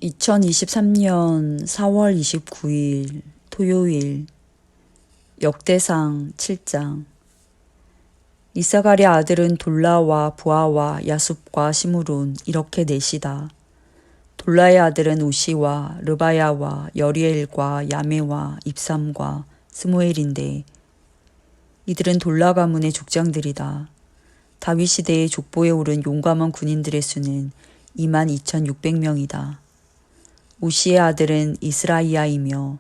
2023년 4월 29일 토요일 역대상 7장. 이사갈의 아들은 돌라와 부하와 야숲과 시므론 이렇게 넷이다. 돌라의 아들은 우시와 르바야와 여리엘과 야메와 입삼과 스무엘인데 이들은 돌라 가문의 족장들이다. 다윗 시대의 족보에 오른 용감한 군인들의 수는 22,600명이다. 우시의 아들은 이스라이야이며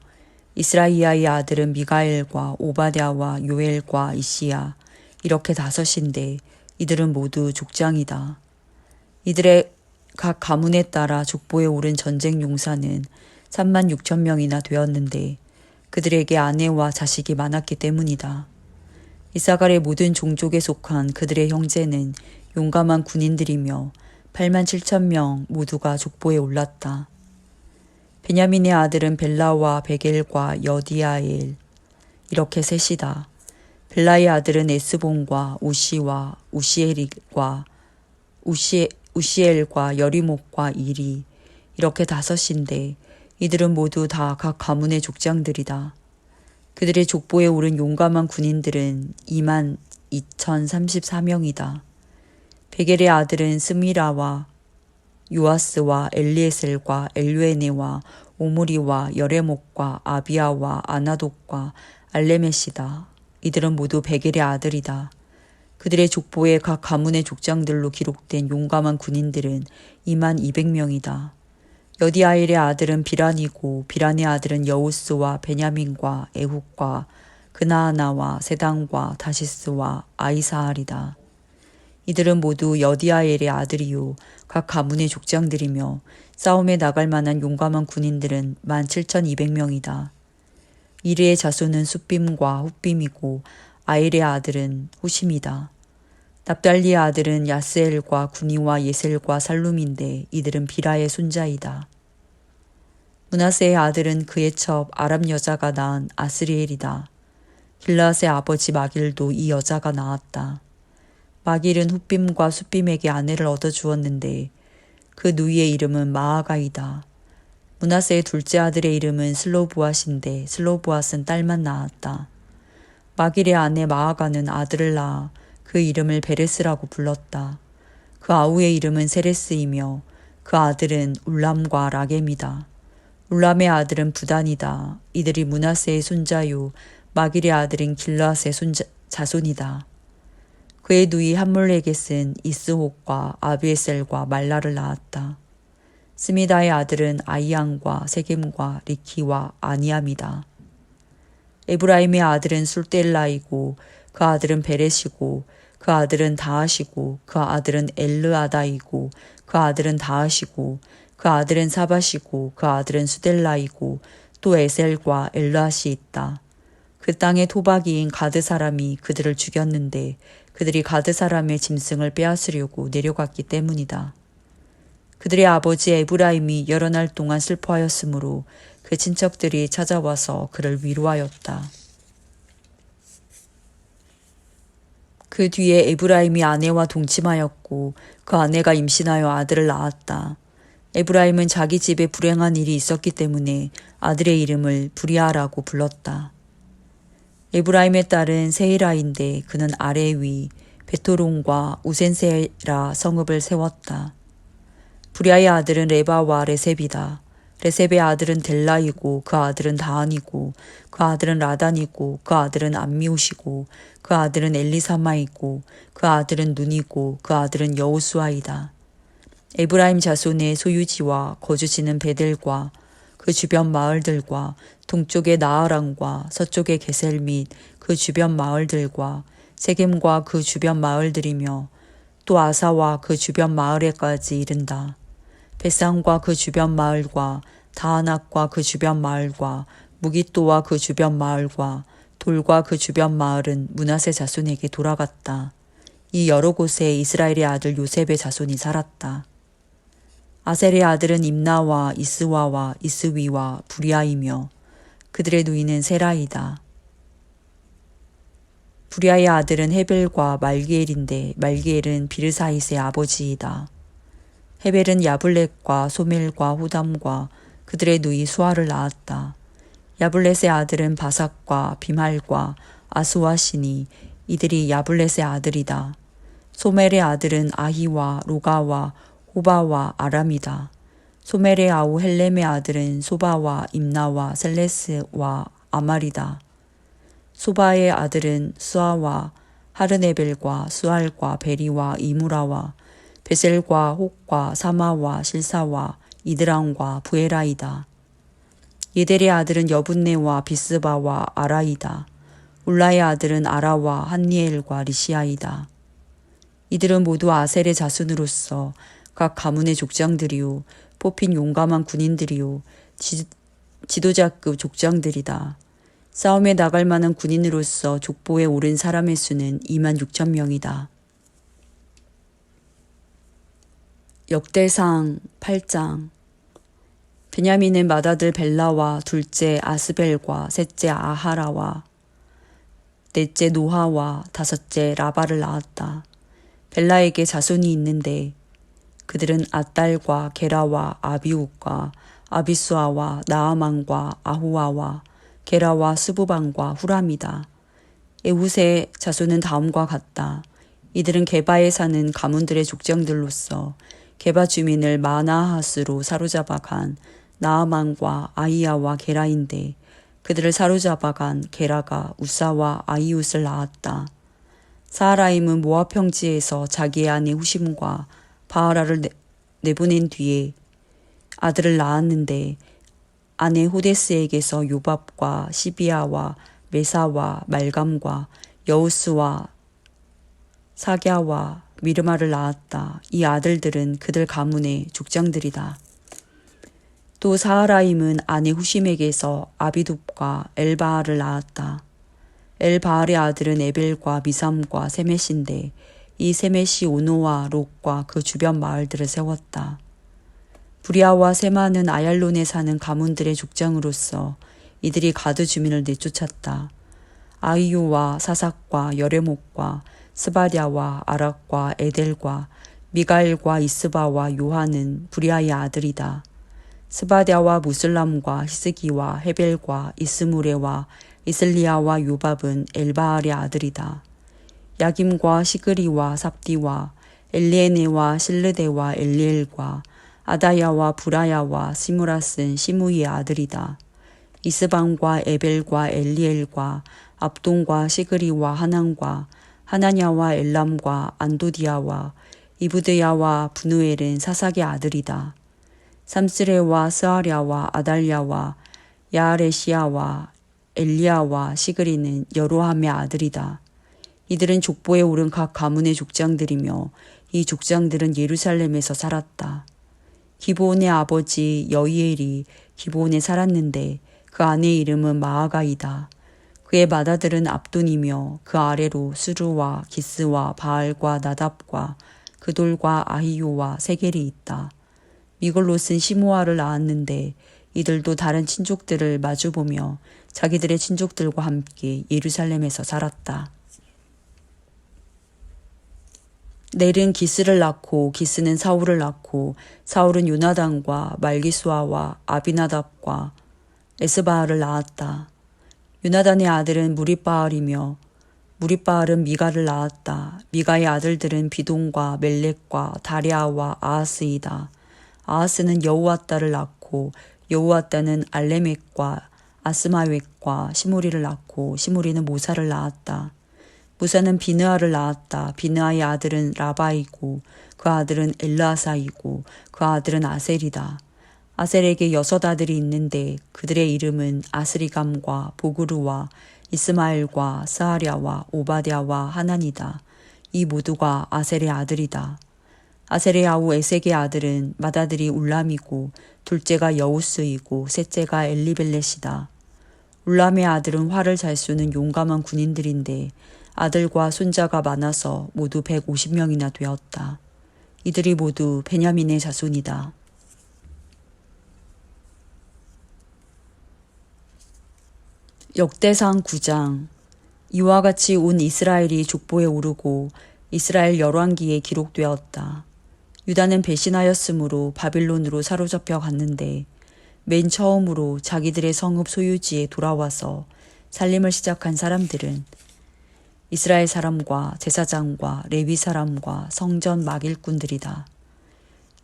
이스라이야의 아들은 미가엘과 오바댜와 요엘과 이시야 이렇게 다섯인데 이들은 모두 족장이다. 이들의 각 가문에 따라 족보에 오른 전쟁 용사는 36,000명이나 되었는데 그들에게 아내와 자식이 많았기 때문이다. 이사갈의 모든 종족에 속한 그들의 형제는 용감한 군인들이며 87,000명 모두가 족보에 올랐다. 베냐민의 아들은 벨라와 베겔과 여디아엘 이렇게 셋이다. 벨라의 아들은 에스본과 우시와 우시엘과 여리목과 이리 이렇게 다섯인데 이들은 모두 다 각 가문의 족장들이다. 그들의 족보에 오른 용감한 군인들은 22,034명이다. 베겔의 아들은 스미라와 요아스와 엘리에셀과 엘류에네와 오므리와 여레목과 아비아와 아나독과 알레메시다. 이들은 모두 베겔의 아들이다. 그들의 족보에 각 가문의 족장들로 기록된 용감한 군인들은 22,000명이다. 여디아엘의 아들은 비란이고 비란의 아들은 여우스와 베냐민과 에훗과 그나아나와 세당과 다시스와 아이사알이다. 이들은 모두 여디아엘의 아들이요 각 가문의 족장들이며 싸움에 나갈 만한 용감한 군인들은 17,200명이다. 이르의 자손은 숫빔과 훗빔이고 아일의 아들은 후심이다. 납달리의 아들은 야스엘과 구니와 예셀과 살룸인데 이들은 비라의 손자이다. 므낫세의 아들은 그의 첩 아람 여자가 낳은 아스리엘이다. 길라앗의 아버지 마길도 이 여자가 낳았다. 마길은 훗빔과 숫빔에게 아내를 얻어주었는데 그 누이의 이름은 마아가이다. 므낫세의 둘째 아들의 이름은 슬로보앗인데 슬로보앗은 딸만 낳았다. 마길의 아내 마아가는 아들을 낳아 그 이름을 베레스라고 불렀다. 그 아우의 이름은 세레스이며 그 아들은 울람과 라겜이다. 울람의 아들은 부단이다. 이들이 므낫세의 손자요 마길의 아들인 길라앗의 자손이다. 그의 누이 함몰레겟은 이스홉과 아비에셀과 말라를 낳았다. 스미다의 아들은 아이앙과 세겜과 리키와 아니암이다. 에브라임의 아들은 술델라이고 그 아들은 베렛이고 그 아들은 다하시고 그 아들은 엘르아다이고 그 아들은 다하시고 그 아들은 사바시고 그 아들은 수델라이고 또 에셀과 엘르앗이 있다. 그 땅의 토박이인 가드 사람이 그들을 죽였는데 그들이 가드 사람의 짐승을 빼앗으려고 내려갔기 때문이다. 그들의 아버지 에브라임이 여러 날 동안 슬퍼하였으므로 그 친척들이 찾아와서 그를 위로하였다. 그 뒤에 에브라임이 아내와 동침하였고 그 아내가 임신하여 아들을 낳았다. 에브라임은 자기 집에 불행한 일이 있었기 때문에 아들의 이름을 브리아라고 불렀다. 에브라임의 딸은 세이라인데 그는 아레위, 베토론과 우센세라 성읍을 세웠다. 브리아의 아들은 레바와 레셉이다. 레셉의 아들은 델라이고 그 아들은 다한이고 그 아들은 라단이고 그 아들은 암미우시고 그 아들은 엘리사마이고 그 아들은 눈이고 그 아들은 여호수아이다. 에브라임 자손의 소유지와 거주지는 베델과 그 주변 마을들과 동쪽의 나아랑과 서쪽의 게셀 및 그 주변 마을들과 세겜과 그 주변 마을들이며 또 아사와 그 주변 마을에까지 이른다. 베산과 그 주변 마을과 다하낙과 그 주변 마을과 무깃도와 그 주변 마을과 돌과 그 주변 마을은 므낫세 자손에게 돌아갔다. 이 여러 곳에 이스라엘의 아들 요셉의 자손이 살았다. 아셀의 아들은 임나와 이스와와 이스위와 부리아이며 그들의 누이는 세라이다. 부리아의 아들은 헤벨과 말기엘인데 말기엘은 비르사잇의 아버지이다. 헤벨은 야블렛과 소멜과 호담과 그들의 누이 수아를 낳았다. 야블렛의 아들은 바삭과 비말과 아스와시니 이들이 야블렛의 아들이다. 소멜의 아들은 아히와 로가와 호바와 아람이다. 소멜의 아우 헬렘의 아들은 소바와 임나와 셀레스와 아말이다. 소바의 아들은 수아와 하르네벨과 수알과 베리와 이무라와 베셀과 혹과 사마와 실사와 이드랑과 부에라이다. 예델의 아들은 여분네와 비스바와 아라이다. 울라의 아들은 아라와 한니엘과 리시아이다. 이들은 모두 아셀의 자손으로서 각 가문의 족장들이요 뽑힌 용감한 군인들이요 지도자급 족장들이다. 싸움에 나갈 만한 군인으로서 족보에 오른 사람의 수는 26,000명이다. 역대상 8장. 베냐민은 맏아들 벨라와 둘째 아스벨과 셋째 아하라와 넷째 노하와 다섯째 라바를 낳았다. 벨라에게 자손이 있는데 그들은 앗달과 게라와 아비웃과 아비수아와 나아만과 아후아와 게라와 스부반과 후람이다. 에훗의 자손은 다음과 같다. 이들은 게바에 사는 가문들의 족장들로서 게바 주민을 마나핫으로 사로잡아간 나아만과 아이야와 게라인데 그들을 사로잡아간 게라가 우사와 아이웃을 낳았다. 사하라임은 모압 평지에서 자기의 아내 후심과 바하라를 내보낸 뒤에 아들을 낳았는데 아내 호데스에게서 요밥과 시비아와 메사와 말감과 여우스와 사갸와 미르마를 낳았다. 이 아들들은 그들 가문의 족장들이다. 또 사하라임은 아내 후심에게서 아비둡과 엘바알을 낳았다. 엘바알의 아들은 에벨과 미삼과 세메시인데 이 세메시 오노와 롯과 그 주변 마을들을 세웠다. 부리아와 세마는 아얄론에 사는 가문들의 족장으로서 이들이 가드 주민을 내쫓았다. 아이요와 사삭과 여레목과 스바랴와 아락과 에델과 미가엘과 이스바와 요한은 부리아의 아들이다. 스바랴와 무슬람과 히스기와 헤벨과 이스무레와 이슬리아와 요밥은 엘바알의 아들이다. 야김과 시그리와 삽디와 엘리에네와 실르데와 엘리엘과 아다야와 부라야와 시무라스는 시무이의 아들이다. 이스방과 에벨과 엘리엘과 압돈과 시그리와 하난과 하나냐와 엘람과 안도디아와 이브드야와 분우엘은 사삭의 아들이다. 삼스레와 스아랴와 아달랴와 야아레시아와 엘리야와 시그리는 여로함의 아들이다. 이들은 족보에 오른 각 가문의 족장들이며 이 족장들은 예루살렘에서 살았다. 기브온의 아버지 여이엘이 기브온에 살았는데 그 아내의 이름은 마아가이다. 그의 맏아들은 압돈이며 그 아래로 수루와 기스와 바알과 나답과 그돌과 아히요와 세겔이 있다. 미글롯은 시므아를 낳았는데 이들도 다른 친족들을 마주보며 자기들의 친족들과 함께 예루살렘에서 살았다. 넬은 기스를 낳고 기스는 사울을 낳고 사울은 요나단과 말기수아와 아비나답과 에스바알을 낳았다. 요나단의 아들은 무리바알이며 무리바알은 미가를 낳았다. 미가의 아들들은 비동과 멜렉과 다리아와 아하스이다. 아하스는 여우아따를 낳고 여우아따는 알레멕과 아스마웻과 시무리를 낳고 시무리는 모사를 낳았다. 무사는 비느아를 낳았다. 비느아의 아들은 라바이고 그 아들은 엘르아사이고 그 아들은 아셀이다. 아셀에게 6 아들이 있는데 그들의 이름은 아스리감과 보그루와 이스마엘과 스아랴와 오바댜와 하난이다. 이 모두가 아셀의 아들이다. 아셀의 아우 에색의 아들은 맏아들이 울람이고 둘째가 여우스이고 셋째가 엘리벨렛이다. 울람의 아들은 활을 잘 쏘는 용감한 군인들인데 아들과 손자가 많아서 모두 150명이나 되었다. 이들이 모두 베냐민의 자손이다. 역대상 9장. 이와 같이 온 이스라엘이 족보에 오르고 이스라엘 열왕기에 기록되었다. 유다는 배신하였으므로 바빌론으로 사로잡혀 갔는데 맨 처음으로 자기들의 성읍 소유지에 돌아와서 살림을 시작한 사람들은 이스라엘 사람과 제사장과 레위 사람과 성전 막일꾼들이다.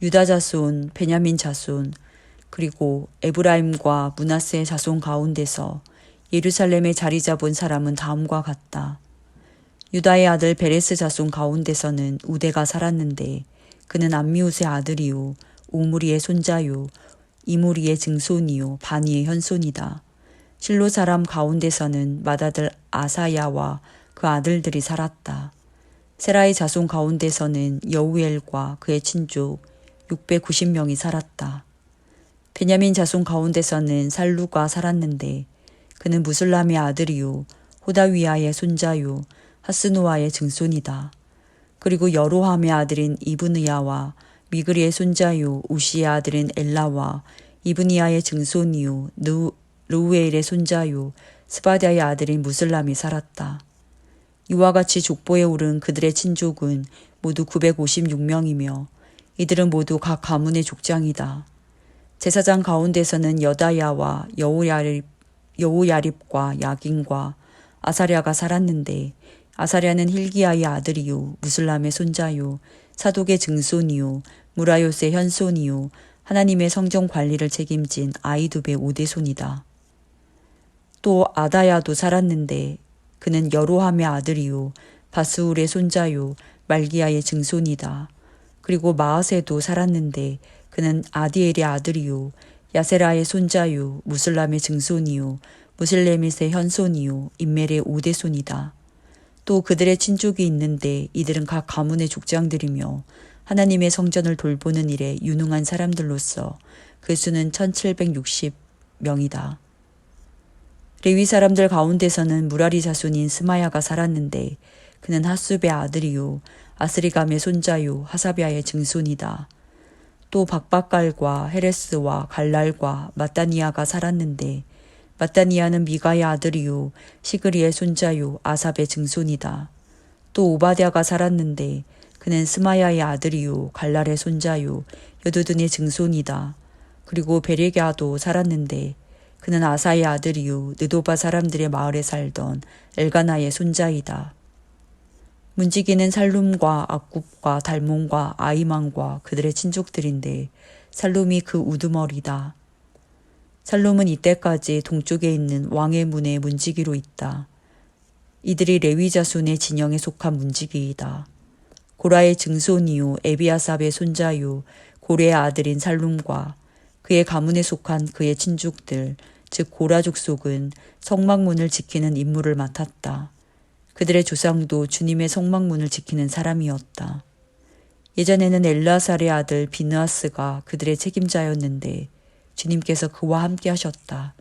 유다 자손, 베냐민 자손, 그리고 에브라임과 므낫세 자손 가운데서 예루살렘에 자리 잡은 사람은 다음과 같다. 유다의 아들 베레스 자손 가운데서는 우데가 살았는데 그는 암미웃의 아들이요 오므리의 손자요 이무리의 증손이요 바니의 현손이다. 실로 사람 가운데서는 맏아들 아사야와 그 아들들이 살았다. 세라의 자손 가운데서는 여우엘과 그의 친족 690명이 살았다. 베냐민 자손 가운데서는 살루가 살았는데 그는 무슬람의 아들이요 호다위아의 손자요 하스누아의 증손이다. 그리고 여로함의 아들인 이브느야와 미그리의 손자요 우시의 아들인 엘라와 이브니야의 증손이요 르우엘의 손자요 스바디아의 아들인 무슬람이 살았다. 이와 같이 족보에 오른 그들의 친족은 모두 956명이며 이들은 모두 각 가문의 족장이다. 제사장 가운데서는 여다야와 여우야립과 야긴과 아사랴가 살았는데 아사랴는 힐기야의 아들이요 무슬람의 손자요 사독의 증손이요 무라요스의 현손이요 하나님의 성전 관리를 책임진 아이두베의 오대손이다. 또 아다야도 살았는데 그는 여로함의 아들이요 바스울의 손자요 말기야의 증손이다. 그리고 마아세도 살았는데 그는 아디엘의 아들이요 야세라의 손자요 무슬람의 증손이요 무슬레밋의 현손이요 인멜의 오대손이다. 또 그들의 친족이 있는데 이들은 각 가문의 족장들이며 하나님의 성전을 돌보는 일에 유능한 사람들로서 그 수는 1760명이다. 레위 사람들 가운데서는 무라리 자손인 스마야가 살았는데 그는 하숲의 아들이요 아스리감의 손자요 하사비아의 증손이다. 또 박박갈과 헤레스와 갈랄과 마따니아가 살았는데 마따니아는 미가의 아들이요 시그리의 손자요 아삽의 증손이다. 또 오바댜가 살았는데 그는 스마야의 아들이요 갈랄의 손자요 여두둔의 증손이다. 그리고 베레갸도 살았는데 그는 아사의 아들이요 느도바 사람들의 마을에 살던 엘가나의 손자이다. 문지기는 살룸과 악굽과 달몬과 아이만과 그들의 친족들인데 살룸이 그 우두머리다. 살룸은 이때까지 동쪽에 있는 왕의 문의 문지기로 있다. 이들이 레위 자손의 진영에 속한 문지기이다. 고라의 증손이요 에비아삽의 손자요 고레의 아들인 살룸과 그의 가문에 속한 그의 친족들 즉 고라 족속은 성막문을 지키는 임무를 맡았다. 그들의 조상도 주님의 성막문을 지키는 사람이었다. 예전에는 엘라살의 아들 비느하스가 그들의 책임자였는데 주님께서 그와 함께 하셨다.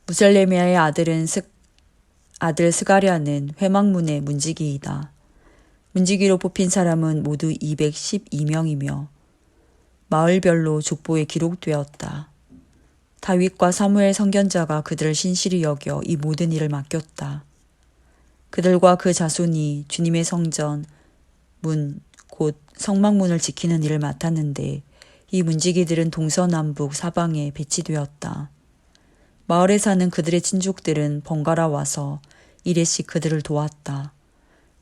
무살레미아의 아들 스가랴는 회막문의 문지기이다. 문지기로 뽑힌 사람은 모두 212명이며 마을별로 족보에 기록되었다. 다윗과 사무엘 선견자가 그들을 신실히 여겨 이 모든 일을 맡겼다. 그들과 그 자손이 주님의 성전 문, 곧 성막문을 지키는 일을 맡았는데 이 문지기들은 동서남북 사방에 배치되었다. 마을에 사는 그들의 친족들은 번갈아 와서 일회씩 그들을 도왔다.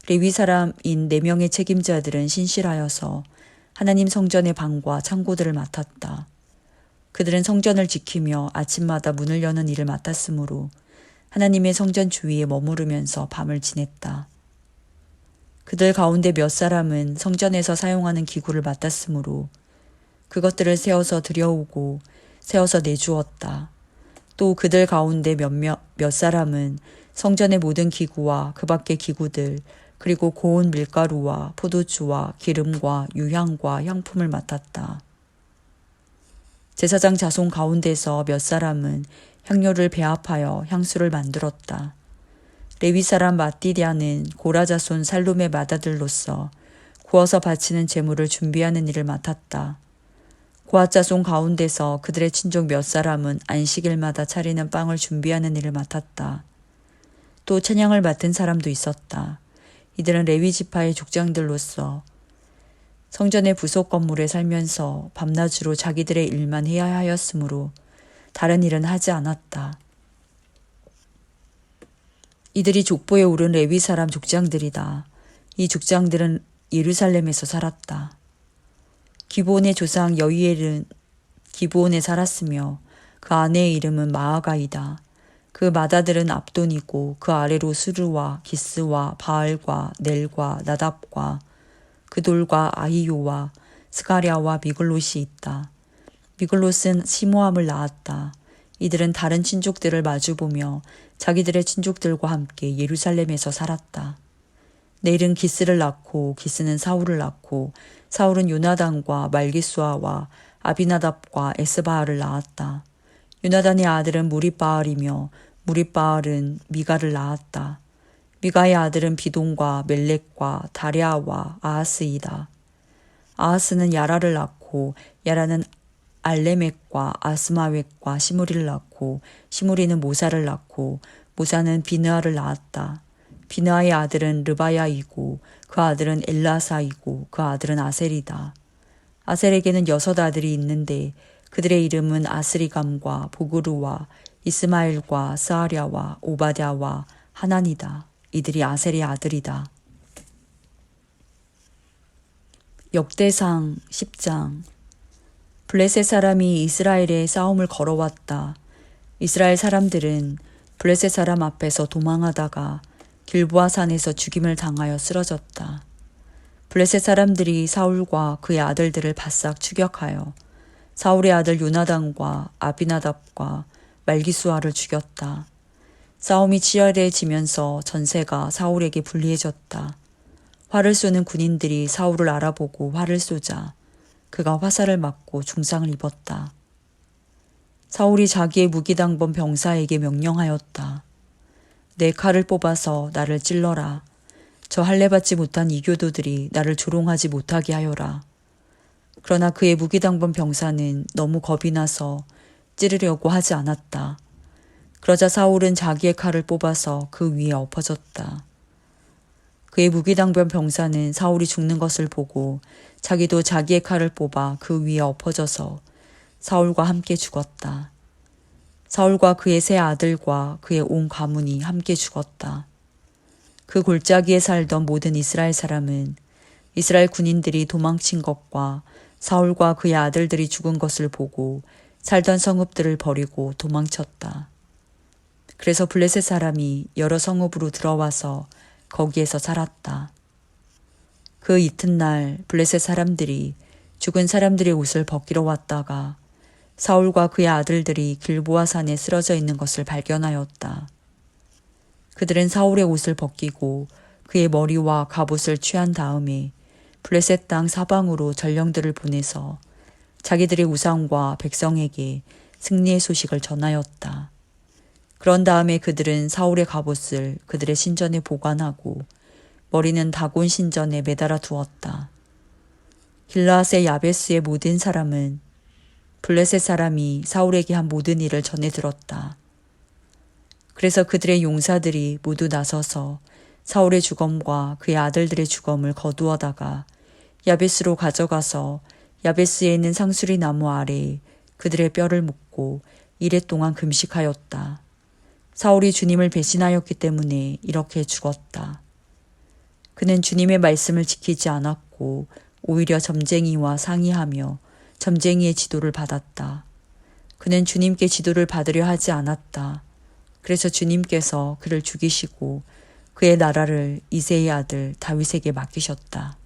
레위 사람인 4명의 책임자들은 신실하여서 하나님 성전의 방과 창고들을 맡았다. 그들은 성전을 지키며 아침마다 문을 여는 일을 맡았으므로 하나님의 성전 주위에 머무르면서 밤을 지냈다. 그들 가운데 몇 사람은 성전에서 사용하는 기구를 맡았으므로 그것들을 세워서 들여오고 세워서 내주었다. 또 그들 가운데 몇 사람은 성전의 모든 기구와 그 밖의 기구들 그리고 고운 밀가루와 포도주와 기름과 유향과 향품을 맡았다. 제사장 자손 가운데서 몇 사람은 향료를 배합하여 향수를 만들었다. 레위 사람 마띠디아는 고라 자손 살룸의 맏아들로서 구워서 바치는 제물을 준비하는 일을 맡았다. 고앗 자손 가운데서 그들의 친족 몇 사람은 안식일마다 차리는 빵을 준비하는 일을 맡았다. 또 찬양을 맡은 사람도 있었다. 이들은 레위 지파의 족장들로서 성전의 부속 건물에 살면서 밤낮으로 자기들의 일만 해야 하였으므로 다른 일은 하지 않았다. 이들이 족보에 오른 레위 사람 족장들이다. 이 족장들은 예루살렘에서 살았다. 기브온의 조상 여히엘은 기브온에 살았으며 그 아내의 이름은 마아가이다. 그 맏아들은 압돈이고 그 아래로 수르와 기스와 바알과 넬과 나답과 그돌과 아히요와 스가랴와 미글롯이 있다. 미글롯은 시모함을 낳았다. 이들은 다른 친족들을 마주보며 자기들의 친족들과 함께 예루살렘에서 살았다. 넬은 기스를 낳고 기스는 사울을 낳고 사울은 요나단과 말기수아와 아비나답과 에스바알을 낳았다. 요나단의 아들은 무리바알이며 무리바알은 미가를 낳았다. 미가의 아들은 비돈과 멜렉과 다랴와 아하스이다. 아하스는 야라를 낳고 야라는 알레멕과 아스마웻과 시므리를 낳고 시므리는 모사를 낳고 모사는 비느아를 낳았다. 비느아의 아들은 르바야이고 그 아들은 엘라사이고 그 아들은 아셀이다. 아셀에게는 6 아들이 있는데 그들의 이름은 아스리감과 보그루와 이스마엘과 스아랴와 오바댜와 하난이다. 이들이 아셀의 아들이다. 역대상 10장. 블레셋 사람이 이스라엘에 싸움을 걸어왔다. 이스라엘 사람들은 블레셋 사람 앞에서 도망하다가 길보아 산에서 죽임을 당하여 쓰러졌다. 블레셋 사람들이 사울과 그의 아들들을 바싹 추격하여 사울의 아들 요나단과 아비나답과 말기수아를 죽였다. 싸움이 치열해지면서 전세가 사울에게 불리해졌다. 활을 쏘는 군인들이 사울을 알아보고 활을 쏘자 그가 화살을 맞고 중상을 입었다. 사울이 자기의 무기당번 병사에게 명령하였다. 내 칼을 뽑아서 나를 찔러라. 저 할례받지 못한 이교도들이 나를 조롱하지 못하게 하여라. 그러나 그의 무기당번 병사는 너무 겁이 나서 찌르려고 하지 않았다. 그러자 사울은 자기의 칼을 뽑아서 그 위에 엎어졌다. 그의 무기당번 병사는 사울이 죽는 것을 보고 자기도 자기의 칼을 뽑아 그 위에 엎어져서 사울과 함께 죽었다. 사울과 그의 세 아들과 그의 온 가문이 함께 죽었다. 그 골짜기에 살던 모든 이스라엘 사람은 이스라엘 군인들이 도망친 것과 사울과 그의 아들들이 죽은 것을 보고 살던 성읍들을 버리고 도망쳤다. 그래서 블레셋 사람이 여러 성읍으로 들어와서 거기에서 살았다. 그 이튿날 블레셋 사람들이 죽은 사람들의 옷을 벗기러 왔다가 사울과 그의 아들들이 길보아 산에 쓰러져 있는 것을 발견하였다. 그들은 사울의 옷을 벗기고 그의 머리와 갑옷을 취한 다음에 블레셋 땅 사방으로 전령들을 보내서 자기들의 우상과 백성에게 승리의 소식을 전하였다. 그런 다음에 그들은 사울의 갑옷을 그들의 신전에 보관하고 머리는 다곤 신전에 매달아 두었다. 길르앗의 야베스의 모든 사람은 블레셋 사람이 사울에게 한 모든 일을 전해 들었다. 그래서 그들의 용사들이 모두 나서서 사울의 주검과 그의 아들들의 주검을 거두어다가 야베스로 가져가서 야베스에 있는 상수리 나무 아래에 그들의 뼈를 묻고 이레 동안 금식하였다. 사울이 주님을 배신하였기 때문에 이렇게 죽었다. 그는 주님의 말씀을 지키지 않았고 오히려 점쟁이와 상의하며 점쟁이의 지도를 받았다. 그는 주님께 지도를 받으려 하지 않았다. 그래서 주님께서 그를 죽이시고 그의 나라를 이새의 아들 다윗에게 맡기셨다.